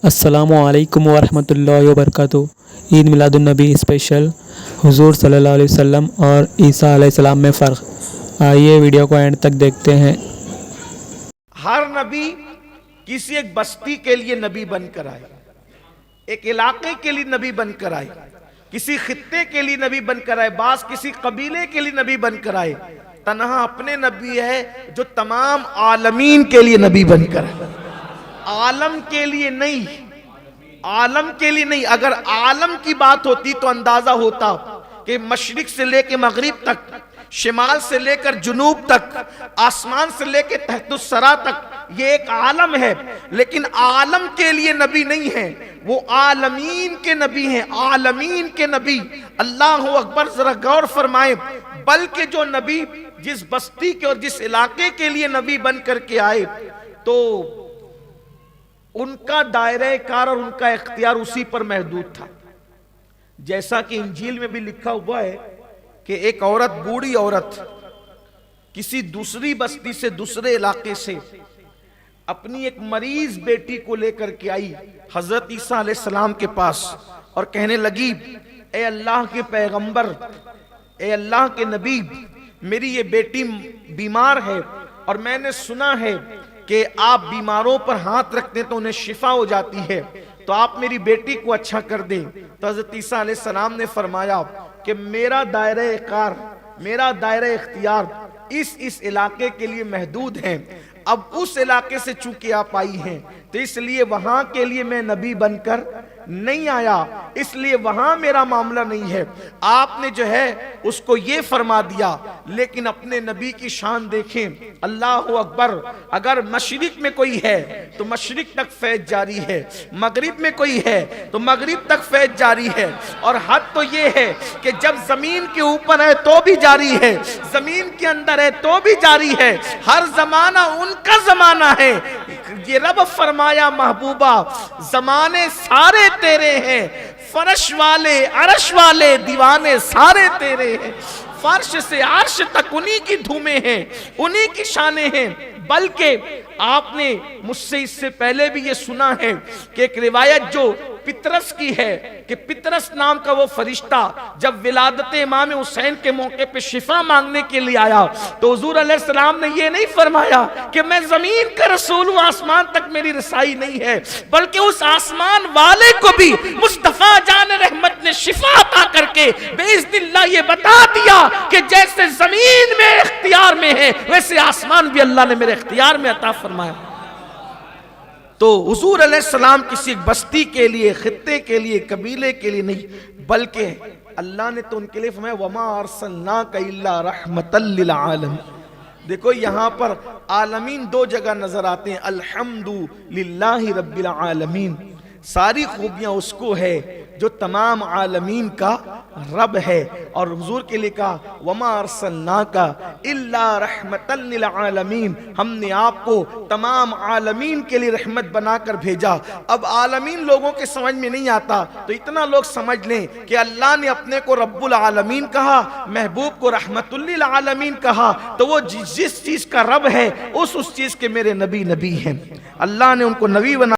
अस्सलामु अलैकुम वरहमतुल्लाहि वबरकातुहू। ईद मिलादुन्नबी स्पेशल हुजूर सल्लल्लाहु अलैहि वसल्लम और ईसा अलैहिस्सलाम में फ़र्क। आइए वीडियो को एंड तक देखते हैं। हर नबी किसी एक बस्ती के लिए नबी बनकर आए, एक इलाके के लिए नबी बनकर आए, किसी खित्ते के लिए नबी बनकर आए, बास किसी कबीले के लिए नबी बनकर आए। तन्हा अपने नबी है जो तमाम आलमीन के लिए नबी बनकर आए। आलम के लिए नहीं, आलम के लिए नहीं। अगर आलम की बात होती तो अंदाजा होता कि मशरिक से लेकर मगरिब तक, शिमाल से लेकर जुनूब तक, आसमान से लेकर तहतुस्सरा तक ये एक आलम है। लेकिन आलम के लिए नबी नहीं है, वो आलमीन के नबी हैं, आलमीन के नबी। अल्लाह अकबर, जरा गौर फरमाएं। बल्कि जो नबी जिस बस्ती के और जिस इलाके के लिए नबी बन करके आए, तो उनका दायरे कार और उनका इख्तियार उसी पर महदूद था। जैसा कि इंजील में भी लिखा हुआ है कि एक औरत, बूढ़ी औरत, किसी दूसरी बस्ती से, दूसरे इलाके से अपनी एक मरीज बेटी को लेकर के आई हजरत ईसा अलैहिस्सलाम के पास और कहने लगी, ए अल्लाह के पैगंबर, ए अल्लाह के नबी, मेरी ये बेटी बीमार है और मैंने सुना है कि आप बीमारों पर हाथ रखते हैं तो उन्हें शिफा हो जाती है, तो आप मेरी बेटी को अच्छा कर दें। तो हज़रत ईसा अलैहिस्सलाम ने फरमाया कि मेरा दायरे कार, मेरा दायरे इख्तियार इस इलाके के लिए महदूद है। अब उस इलाके से चूंकि आप आई हैं तो इसलिए वहां के लिए मैं नबी बनकर नहीं आया, इसलिए वहां मेरा मामला नहीं है। आपने जो है उसको ये फरमा दिया। लेकिन अपने नबी की शान देखें, अल्लाह अकबर। अगर मशरिक में कोई है तो मशरिक तक फैज जारी है, मगरिब में कोई है तो मगरिब तक फैज जारी है। और हद तो ये है कि जब जमीन के ऊपर है तो भी जारी है, जमीन के अंदर है तो भी जारी है। हर जमाना उनका जमाना है। ये रब फरमाया, महबूबा जमाने सारे तेरे हैं, फर्श वाले अरश वाले दीवाने सारे तेरे हैं। फर्श से अर्श तक उन्हीं की धूमें हैं, उन्हीं की शानें हैं। बल्कि आपने मुझसे इससे पहले भी ये सुना है कि एक रिवायत जो पितरस की है कि पितरस नाम का वो फरिश्ता जब विलादत इमाम हुसैन के मौके पे शिफा मांगने के लिए आया तो हुजूर अलैहिस्सलाम ने ये नहीं फरमाया कि मैं जमीन का रसूल हूं, आसमान तक मेरी रसाई नहीं है, बल्कि उस आसमान वाले को भी मुस्तफा जान रहमत ने शिफा अता करके बेइज़्निल्लाह ये बता दिया कि जैसे जमीन में इख्तियार में है वैसे आसमान भी अल्लाह ने मेरे इख्तियार में अता फरमाया। तो हुजूर अलैहिस्सलाम किसी एक बस्ती के लिए, खित्ते के लिए, कबीले के लिए नहीं, बल्कि अल्लाह ने तो उनके लिए फरमाया, वमा अरसलनाका इल्ला रहमतल लिल आलमीन। देखो यहाँ पर आलमीन दो जगह नजर आते हैं। अल्हम्दुलिल्लाहि रब्बिल आलमीन, सारी खूबियां उसको है जो तमाम आलमीन का रब है। और हुजूर के लिए कहा, वमा अरसलनाका इल्ला रहमतल लिल आलमीन, हमने आपको तमाम आलमीन के लिए रहमत बनाकर भेजा। अब आलमीन लोगों के समझ में नहीं आता तो इतना लोग समझ लें कि अल्लाह ने अपने को रब्बुल आलमीन कहा, महबूब को रहमतुल लिल आलमीन कहा, तो वो जिस चीज का रब है उस चीज के मेरे नबी नबी हैं। अल्लाह ने उनको नबी बना